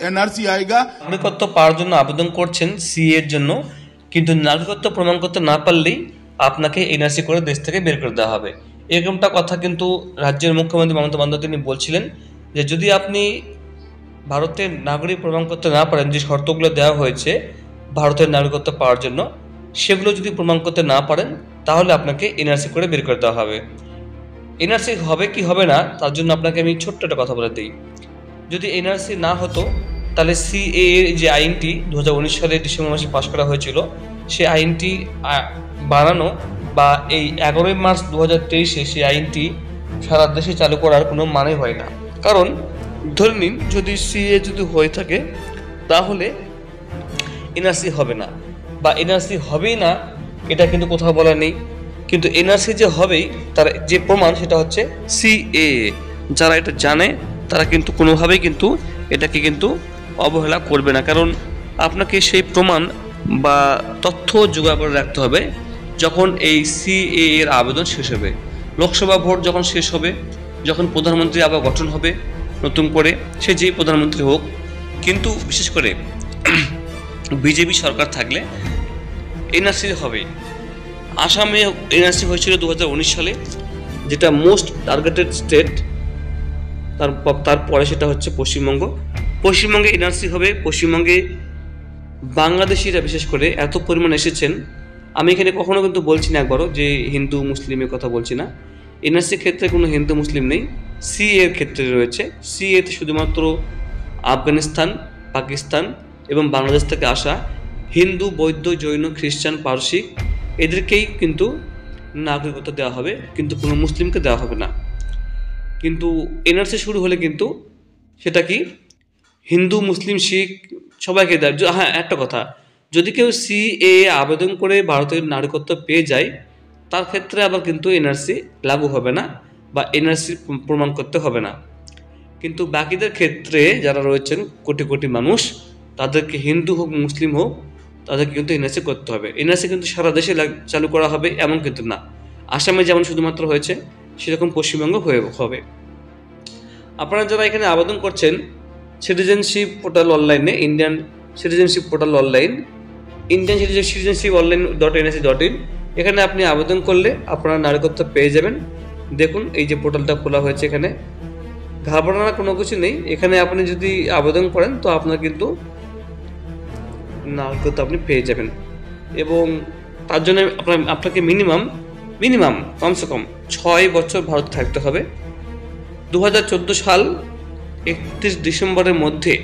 NRC आएगा। নাগরিকত্ব পাওয়ার জন্য আবেদন করছেন সি এর জন্য, কিন্তু নাগরিকত্ব প্রমাণ করতে না পারলেই আপনাকে এনআরসি করে দেশ থেকে বের করে দেওয়া হবে। এরকমটা কথা কিন্তু রাজ্যের মুখ্যমন্ত্রী মমতা বন্দ্যোপাধ্যায় তিনি বলছিলেন যে যদি আপনি ভারতের নাগরিক প্রমাণ করতে না পারেন, যে শর্তগুলো দেওয়া হয়েছে ভারতের নাগরিকত্ব পাওয়ার জন্য, সেগুলো যদি প্রমাণ করতে না পারেন তাহলে আপনাকে এনআরসি করে বের করে দেওয়া হবে। এনআরসি হবে কি হবে না তার জন্য আপনাকে আমি ছোট্ট একটা কথা বলে দিই। যদি এনআরসি না হতো তাহলে সিএ এর যে আইনটি 2019 সালে ডিসেম্বর মাসে পাশ করা হয়েছিল, সেই আইনটি বানানো বা এই 11 মার্চ 2023-এ সেই আইনটি সারা দেশে চালু করার কোনো মানে হয় না। কারণ ধরে নিন যদি সিএ যদি হয়ে থাকে তাহলে এনআরসি হবে না, বা এনআরসি হবেই না এটা কিন্তু কোথাও বলা নেই। কিন্তু এনআরসি যে হবেই তার যে প্রমাণ সেটা হচ্ছে সিএ। যারা এটা জানে তারা কিন্তু কোনোভাবেই কিন্তু এটাকে কিন্তু অবহেলা করবে না, কারণ আপনাকে সেই প্রমাণ বা তথ্য জোগাড় করে রাখতে হবে যখন এই সিএ এর আবেদন শেষ হবে। লোকসভা ভোট যখন শেষ হবে, যখন প্রধানমন্ত্রী আবার গঠন হবে নতুন করে, সে যেই প্রধানমন্ত্রী হোক, কিন্তু বিশেষ করে বিজেপি সরকার থাকলে এনআরসি হবে। আসামে এনআরসি হয়েছিল 2019 সালে, যেটা মোস্ট টার্গেটেড স্টেট। তারপরে সেটা হচ্ছে পশ্চিমবঙ্গ। পশ্চিমবঙ্গে এনআরসি হবে। পশ্চিমবঙ্গে বাংলাদেশিরা বিশেষ করে এত পরিমাণ এসেছেন, আমি এখানে কখনো কিন্তু বলছি না একবারও যে হিন্দু মুসলিমের কথা বলছি না। এনআরসির ক্ষেত্রে কোনো হিন্দু মুসলিম নেই, সি এর ক্ষেত্রে রয়েছে। সি এতে শুধুমাত্র আফগানিস্তান, পাকিস্তান এবং বাংলাদেশ থেকে আসা হিন্দু, বৌদ্ধ, জৈন, খ্রিস্টান, পারসিক এদেরকেই কিন্তু নাগরিকত্ব দেওয়া হবে, কিন্তু কোনো মুসলিমকে দেওয়া হবে না। কিন্তু এনআরসি শুরু হলে কিন্তু সেটা কি হিন্দু, মুসলিম, শিখ সবাইকে দেয়। হ্যাঁ, একটা কথা, যদি কেউ সিএ আবেদন করে ভারতের নাগরিকত্ব পেয়ে যায় তার ক্ষেত্রে আবার কিন্তু এনআরসি লাগু হবে না বা এনআরসি প্রমাণ করতে হবে না। কিন্তু বাকিদের ক্ষেত্রে যারা রয়েছেন কোটি কোটি মানুষ, তাদেরকে হিন্দু হোক মুসলিম হোক তাদেরকে কিন্তু এনআরসি করতে হবে। এনআরসি কিন্তু সারা দেশে চালু করা হবে এমন কিন্তু না। আসামে যেমন শুধুমাত্র হয়েছে সেরকম পশ্চিমবঙ্গ হবে। আপনারা যারা এখানে আবেদন করছেন সিটিজেনশিপ পোর্টাল অনলাইনে, Indian citizenship portal online, Indian citizenship অনলাইন.NIC.in, এখানে আপনি আবেদন করলে আপনারা নাগরিকত্ব পেয়ে যাবেন। দেখুন এই যে পোর্টালটা খোলা হয়েছে, এখানে ঘাবড়ানোর কোনো কিছু নেই। এখানে আপনি যদি আবেদন করেন তো আপনার কিন্তু নাগরিকত্ব আপনি পেয়ে যাবেন, এবং তার জন্য আপনাকে মিনিমাম কমসে কম 6 বছর ভারতে থাকতে হবে। 2014 সাল 31 ডিসেম্বরের মধ্যে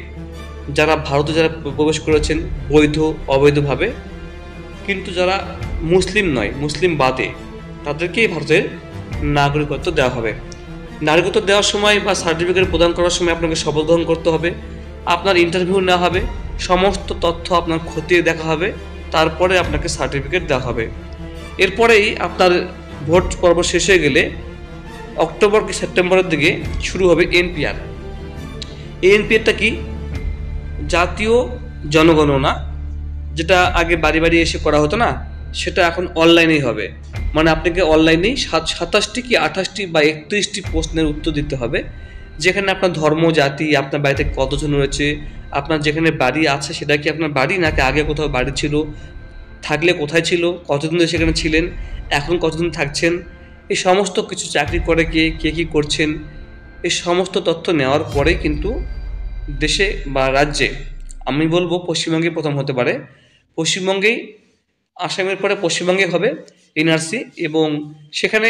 যারা ভারতে প্রবেশ করেছেন বৈধ অবৈধভাবে, কিন্তু যারা মুসলিম নয়, মুসলিম বাদে, তাদেরকেই ভারতের নাগরিকত্ব দেওয়া হবে। নাগরিকত্ব দেওয়ার সময় বা সার্টিফিকেট প্রদান করার সময় আপনাকে শপথ গ্রহণ করতে হবে, আপনার ইন্টারভিউ নেওয়া হবে, সমস্ত তথ্য আপনার খতিয়ে দেখা হবে, তারপরে আপনাকে সার্টিফিকেট দেওয়া হবে। এরপরেই আপনার ভোট পর্ব শেষ হয়ে গেলে অক্টোবর কি সেপ্টেম্বরের দিকে শুরু হবে এনপিআর। এই এনপিআরটা কি? জাতীয় জনগণনা, যেটা আগে বাড়ি বাড়ি এসে করা হতো না, সেটা এখন অনলাইনেই হবে। মানে আপনাকে অনলাইনেই 27টি কি 28টি বা 31টি প্রশ্নের উত্তর দিতে হবে, যেখানে আপনার ধর্ম, জাতি, আপনার বাড়িতে কতজন রয়েছে, আপনার যেখানে বাড়ি আছে সেটা কি আপনার বাড়ি নাকি আগে কোথাও বাড়ি ছিল, থাকলে কোথায় ছিল, কতদিন ধরে সেখানে ছিলেন, এখন কতদিন থাকছেন, এই সমস্ত কিছু, চাকরি করে কে কী করছেন, এই সমস্ত তথ্য নেওয়ার পরে কিন্তু দেশে বা রাজ্যে, আমি বলবো পশ্চিমবঙ্গে প্রথম হতে পারে, পশ্চিমবঙ্গেই, আসামের পরে পশ্চিমবঙ্গে হবে এনআরসি। এবং সেখানে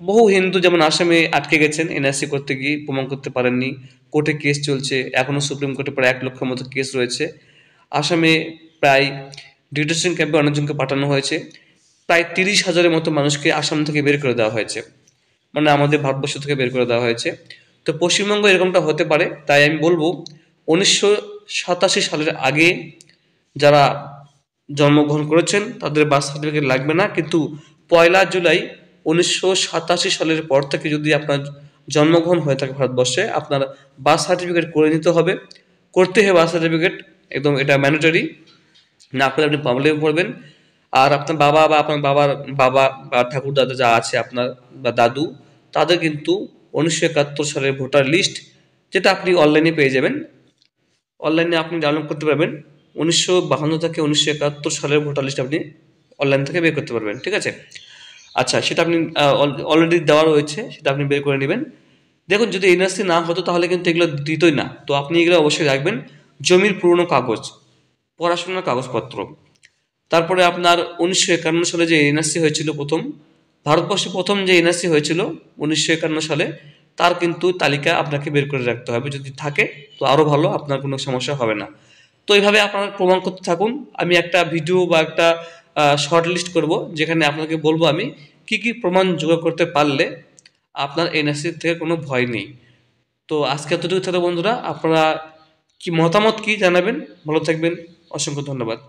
বহু হিন্দু যেমন আসামে আটকে গেছেন এনআরসি করতে গিয়ে, প্রমাণ করতে পারেননি, কোর্টে কেস চলছে, এখনও সুপ্রিম কোর্টে প্রায় 1 লক্ষের মতো কেস রয়েছে। আসামে প্রায় ডিটেনশন ক্যাম্পে অনেকজনকে পাঠানো হয়েছে, প্রায় 30,000-এর মতো মানুষকে আসাম থেকে বের করে দেওয়া হয়েছে, মানে আমাদের ভারতবর্ষ থেকে বের করে দেওয়া হয়েছে। তো পশ্চিমবঙ্গ এরকমটা হতে পারে। তাই আমি বলবো 1987 সালের আগে যারা জন্মগ্রহণ করেছেন তাদের বার্থ সার্টিফিকেট লাগবে না, কিন্তু 1 জুলাই 1987 সালের পর থেকে যদি আপনার জন্মগ্রহণ হয়ে থাকে ভারতবর্ষে, আপনার বার্থ সার্টিফিকেট করে নিতে হবে, করতে হবে বার্থ সার্টিফিকেট, একদম এটা ম্যান্ডেটরি, না করলে আপনি প্রবলেমে পড়বেন। আর আপনার বাবা বা আপনার বাবা বা ঠাকুর দাদা যা আছে আপনার বা দাদু, তাদের কিন্তু 1971 সালের ভোটার লিস্ট, যেটা আপনি অনলাইনে পেয়ে যাবেন, অনলাইনে আপনি ডাউনলোড করতে পারবেন। 1952 থেকে 1971 সালের ভোটার লিস্ট আপনি অনলাইন থেকে বের করতে পারবেন, ঠিক আছে? আচ্ছা, সেটা আপনি অলরেডি দেওয়া রয়েছে, সেটা আপনি বের করে নেবেন। দেখুন, যদি এনআরসি না হতো তাহলে কিন্তু এগুলো দিতই না। তো আপনি এগুলো অবশ্যই রাখবেন। জমির পুরনো কাগজ, পড়াশোনার কাগজপত্র, তারপরে আপনার 1951 সালে যে এনআরসি হয়েছিল প্রথম, ভারতবর্ষে প্রথম যে এনআরসি হয়েছিল 1951 সালে, তার কিন্তু তালিকা আপনাকে বের করে রাখতে হবে। যদি থাকে তো আরও ভালো, আপনার কোনো সমস্যা হবে না। তো এইভাবে আপনারা প্রমাণ করতে থাকুন। আমি একটা ভিডিও বা একটা শর্ট লিস্ট করব, যেখানে আপনাকে বলবো আমি কি কি প্রমাণ জোগাড় করতে পারলে আপনার এনআরসি থেকে কোনো ভয় নেই। তো আজকে এতটুকু থাকবে বন্ধুরা, আপনারা কি মতামত কি জানাবেন। ভালো থাকবেন, অসংখ্য ধন্যবাদ।